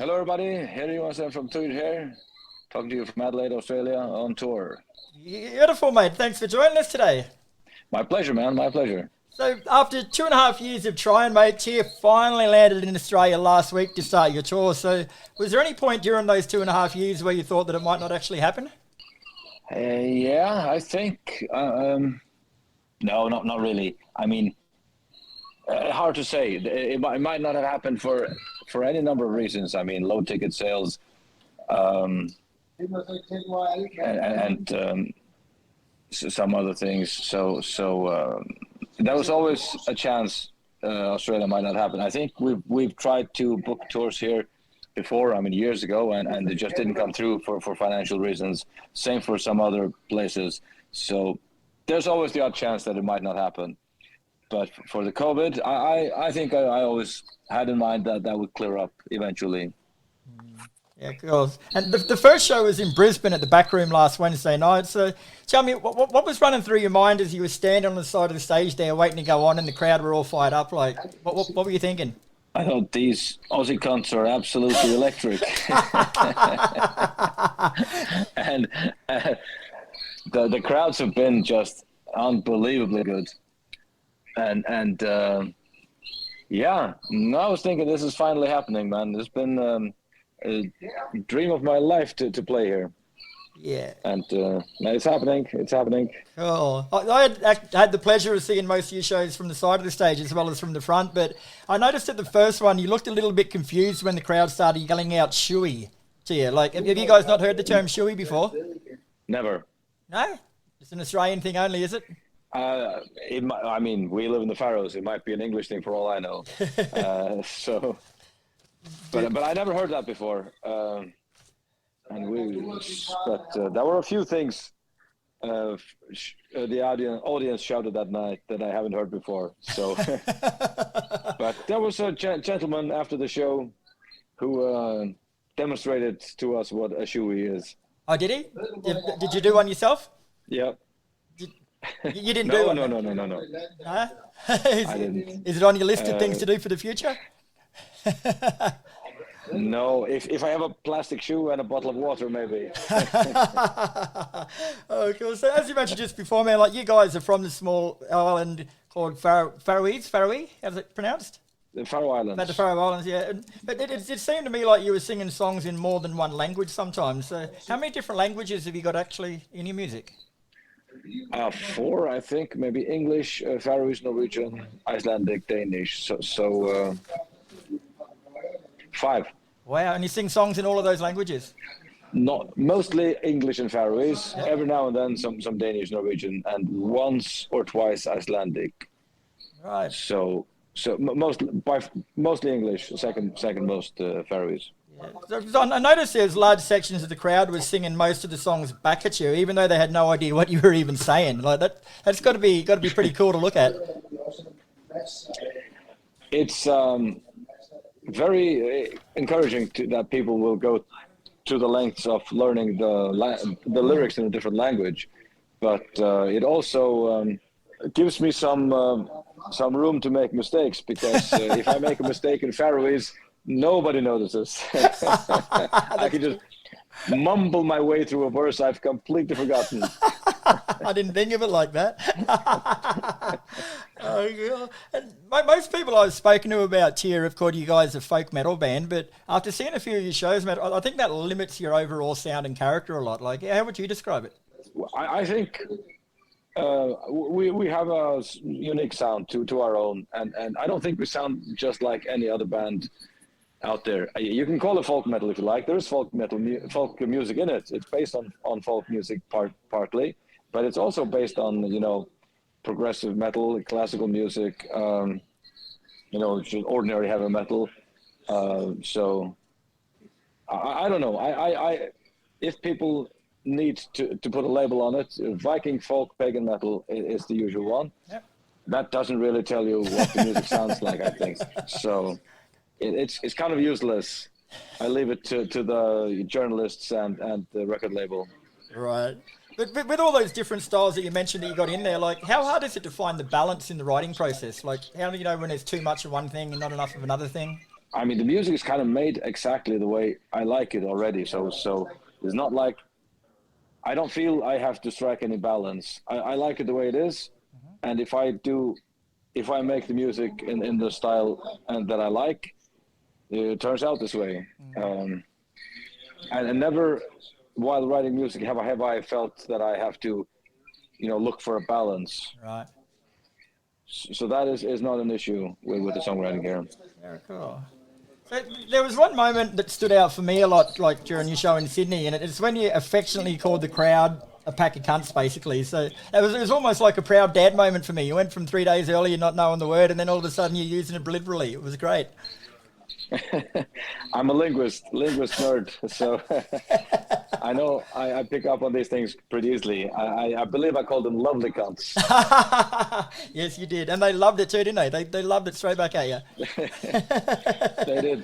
Hello, everybody. HERI JOENSEN from TYR here, talking to you from Adelaide, Australia, on tour. Beautiful, mate. Thanks for joining us today. My pleasure, man. My pleasure. So, after 2.5 years of trying, mate, TYR finally landed in Australia last week to start your tour. So, was there any point during those 2.5 years where you thought that it might not actually happen? Yeah, I think. No, not really. I mean, hard to say. It might not have happened for any number of reasons. I mean, low ticket sales, and some other things. So there was always a chance Australia might not happen. I think we've tried to book tours here before. I mean, years ago, and it just didn't come through for financial reasons. Same for some other places. So there's always the odd chance that it might not happen. But for the COVID, I think I always had in mind that would clear up eventually. Yeah, cool. And the first show was in Brisbane at the Back Room last Wednesday night. So tell me, what was running through your mind as you were standing on the side of the stage there waiting to go on and the crowd were all fired up? Like, what were you thinking? I thought these Aussie cunts are absolutely electric. And the crowds have been just unbelievably good. And yeah, no, I was thinking this is finally happening, man. It's been a dream of my life to play here. Yeah. And it's happening. It's happening. Oh, I had the pleasure of seeing most of your shows from the side of the stage as well as from the front, but I noticed at the first one you looked a little bit confused when the crowd started yelling out "shoey" to you. Like, have you guys not heard the term "shoey" before? Never. No? It's an Australian thing only, is it? I mean, we live in the Faroes. It might be an English thing for all I know. But I never heard that before. But there were a few things the audience shouted that night that I haven't heard before. So, but there was a gentleman after the show who demonstrated to us what a shoey is. Oh, did he? Did you do one yourself? Yeah. You didn't do one? No. Huh? I didn't. Is it on your list of things to do for the future? No, if I have a plastic shoe and a bottle of water, maybe. Oh, cool. So as you mentioned just before, man, like you guys are from the small island called Faroese. Faroese? How's it pronounced? The Faroe Islands. The Faroe Islands, yeah. But it seemed to me like you were singing songs in more than one language sometimes. So how many different languages have you got actually in your music? 4, I think. Maybe English, Faroese, Norwegian, Icelandic, Danish. So 5. Wow, and you sing songs in all of those languages? Not mostly English and Faroese. Yeah. Every now and then some Danish, Norwegian, and once or twice Icelandic. Right. So mostly English. Second most Faroese. Yeah. So I noticed there's large sections of the crowd was singing most of the songs back at you, even though they had no idea what you were even saying. Like that's got to be pretty cool to look at. It's very encouraging that people will go to the lengths of learning the lyrics in a different language, but it also gives me some room to make mistakes, because if I make a mistake in Faroese, nobody notices. I can just mumble my way through a verse I've completely forgotten. I didn't think of it like that. Oh, yeah. And most people I've spoken to about TYR have called you guys a folk metal band, but after seeing a few of your shows, Matt, I think that limits your overall sound and character a lot. Like, how would you describe it? I think we have a unique sound to our own, and I don't think we sound just like any other band out there. You can call it folk metal if you like. There's folk music in it. It's based on folk music partly, but it's also based on progressive metal, classical music, just ordinary heavy metal. So I don't know. I if people need to put a label on it, Viking, folk, pagan metal is the usual one. Yep. That doesn't really tell you what the music sounds like, I think. So it's kind of useless. I leave it to the journalists and the record label. Right. But with all those different styles that you mentioned that you got in there, like, how hard is it to find the balance in the writing process? Like, how do you know when there's too much of one thing and not enough of another thing? I mean, the music is kind of made exactly the way I like it already. So it's not like I don't feel I have to strike any balance. I like it the way it is, and if I make the music in the style and that I like, it turns out this way. And never, while writing music, have I felt that I have to, look for a balance. Right. So that is not an issue with the songwriting here. Very cool. So there was one moment that stood out for me a lot, like during your show in Sydney, and it's when you affectionately called the crowd a pack of cunts, basically. So it was almost like a proud dad moment for me. You went from 3 days earlier not knowing the word, and then all of a sudden you're using it liberally. It was great. I'm a linguist nerd, so I know I pick up on these things pretty easily. I believe I called them lovely cunts. Yes, you did, and they loved it too, didn't they? They loved it straight back at you. They did.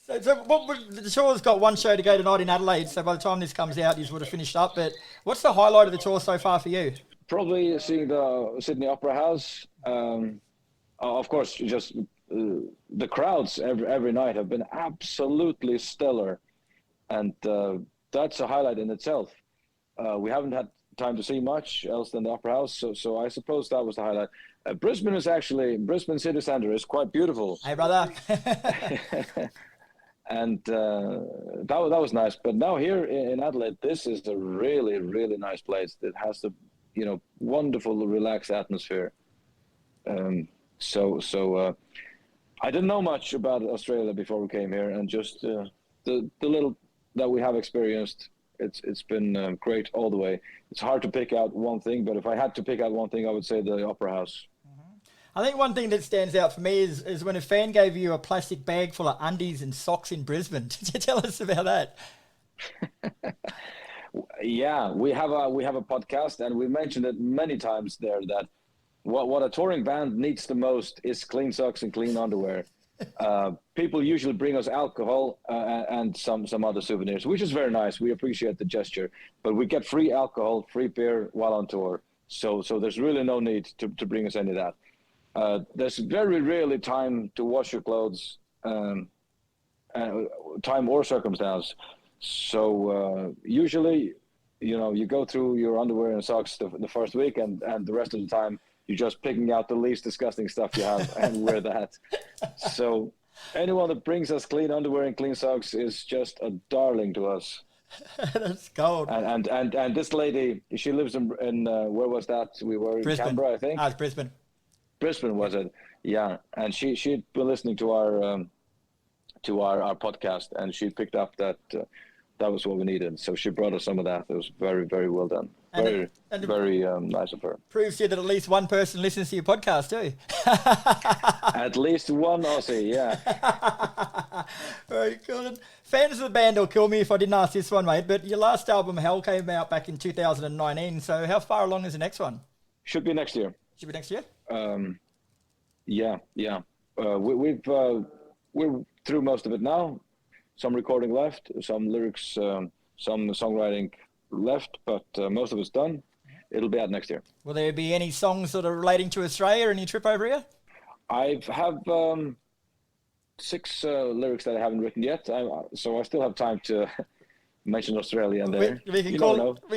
So the tour's got one show to go tonight in Adelaide. So by the time this comes out, you would have finished up. But what's the highlight of the tour so far for you? Probably seeing the Sydney Opera House. Of course, just. The crowds every night have been absolutely stellar, and that's a highlight in itself. We haven't had time to see much else than the Opera House, so I suppose that was the highlight. Brisbane City Centre is quite beautiful. Hey, brother. And that was nice. But now here in Adelaide, this is a really, really nice place that has a wonderful, relaxed atmosphere. So I didn't know much about Australia before we came here, and just the little that we have experienced, it's been great all the way. It's hard to pick out one thing, but if I had to pick out one thing, I would say the Opera House. I think one thing that stands out for me is when a fan gave you a plastic bag full of undies and socks in Brisbane. Did you tell us about that? Yeah, we have a podcast, and we mentioned it many times there that what a touring band needs the most is clean socks and clean underwear. People usually bring us alcohol and some other souvenirs, which is very nice. We appreciate the gesture, but we get free alcohol, free beer while on tour. So there's really no need to bring us any of that. There's very rarely time to wash your clothes, time or circumstance. So usually, you go through your underwear and socks the first week, and the rest of the time, you're just picking out the least disgusting stuff you have and wear that. So anyone that brings us clean underwear and clean socks is just a darling to us. That's gold. And this lady, she lives in where was that? We were in Brisbane. Canberra, I think. It's Brisbane. Brisbane, was it? Yeah. And she'd been listening to our podcast, and she picked up that that was what we needed. So she brought us some of that. It was very, very well done. Very nice of her. Proves you that at least one person listens to your podcast too. At least one Aussie, yeah. Very good. Fans of the band will kill me if I didn't ask this one, mate, but your last album, Hell, came out back in 2019, so how far along is the next one? Should be next year. Should be next year? Yeah. We're through most of it now. Some recording left, some lyrics, some songwriting left, but most of it's done. It'll be out next year. Will there be any songs that are relating to Australia in your trip over here? I have 6 lyrics that I haven't written yet, so I still have time to mention Australia in there. We can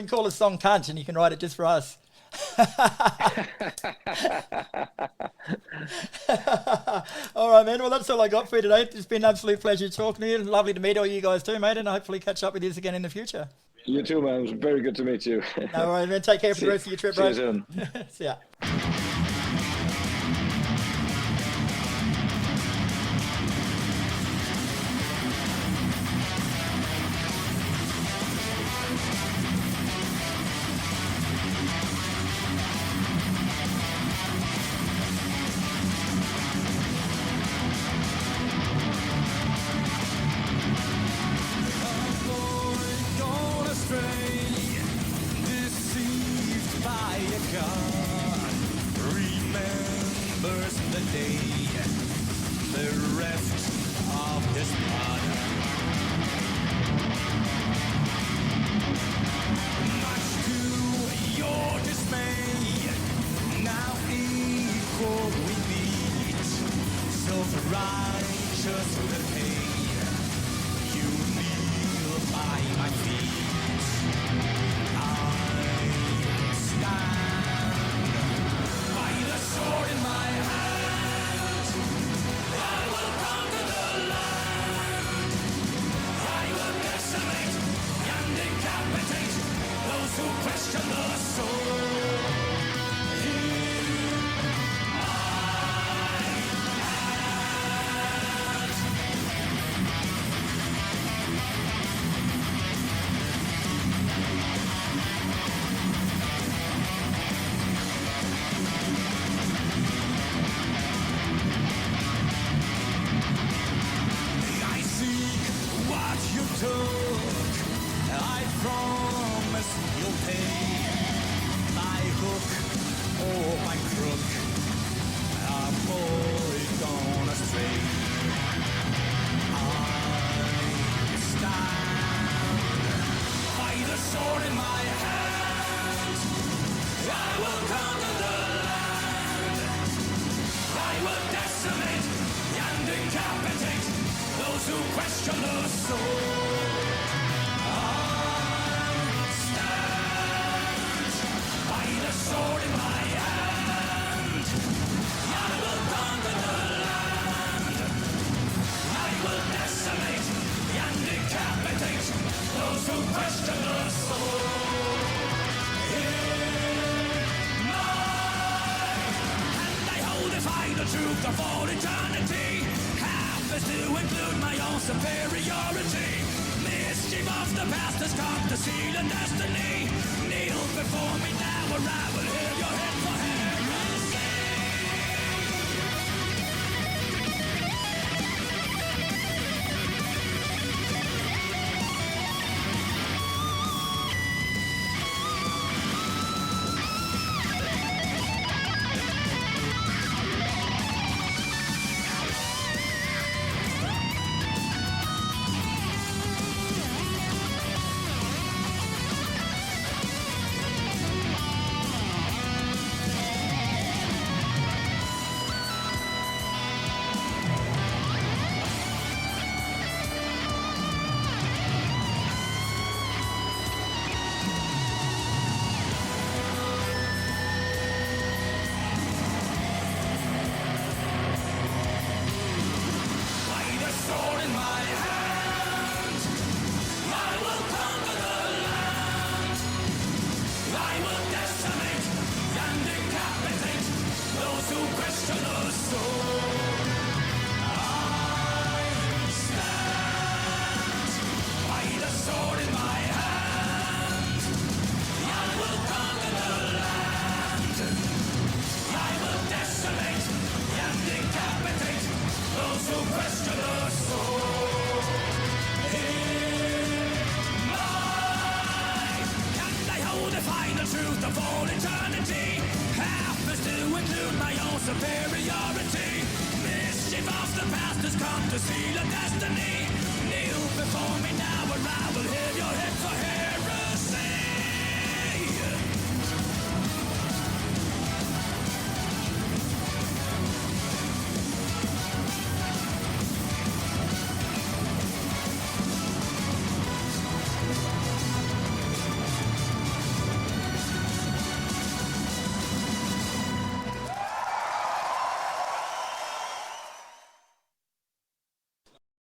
call a song Cunt, and you can write it just for us. All right, man. Well, that's all I got for you today. It's been an absolute pleasure talking to you. Lovely to meet all you guys too, mate, and hopefully catch up with you again in the future. You too, man. It was very good to meet you. No worries, man. Take care for the rest of your trip, bro. See you soon. See ya. Righteous question the soul. I stand by the sword in my hand. I will conquer the land. I will desolate and decapitate those who question the soul. In my hand I hold the final truth of all eternity. Half is to include my own superiority. Mischief of the past has come to seal and destiny. Kneel before me now or I will hear your head for heresy. Sword in my hand, I will conquer the land. I will decimate and decapitate those who question the soul. I stand by the sword in my hand. I will conquer the land. I will decimate and decapitate those who question the soul. In my hand I hold the final truth of all eternity. Half is to include my own superiority. Mischief of the past has come to seal a destiny. Kneel before me now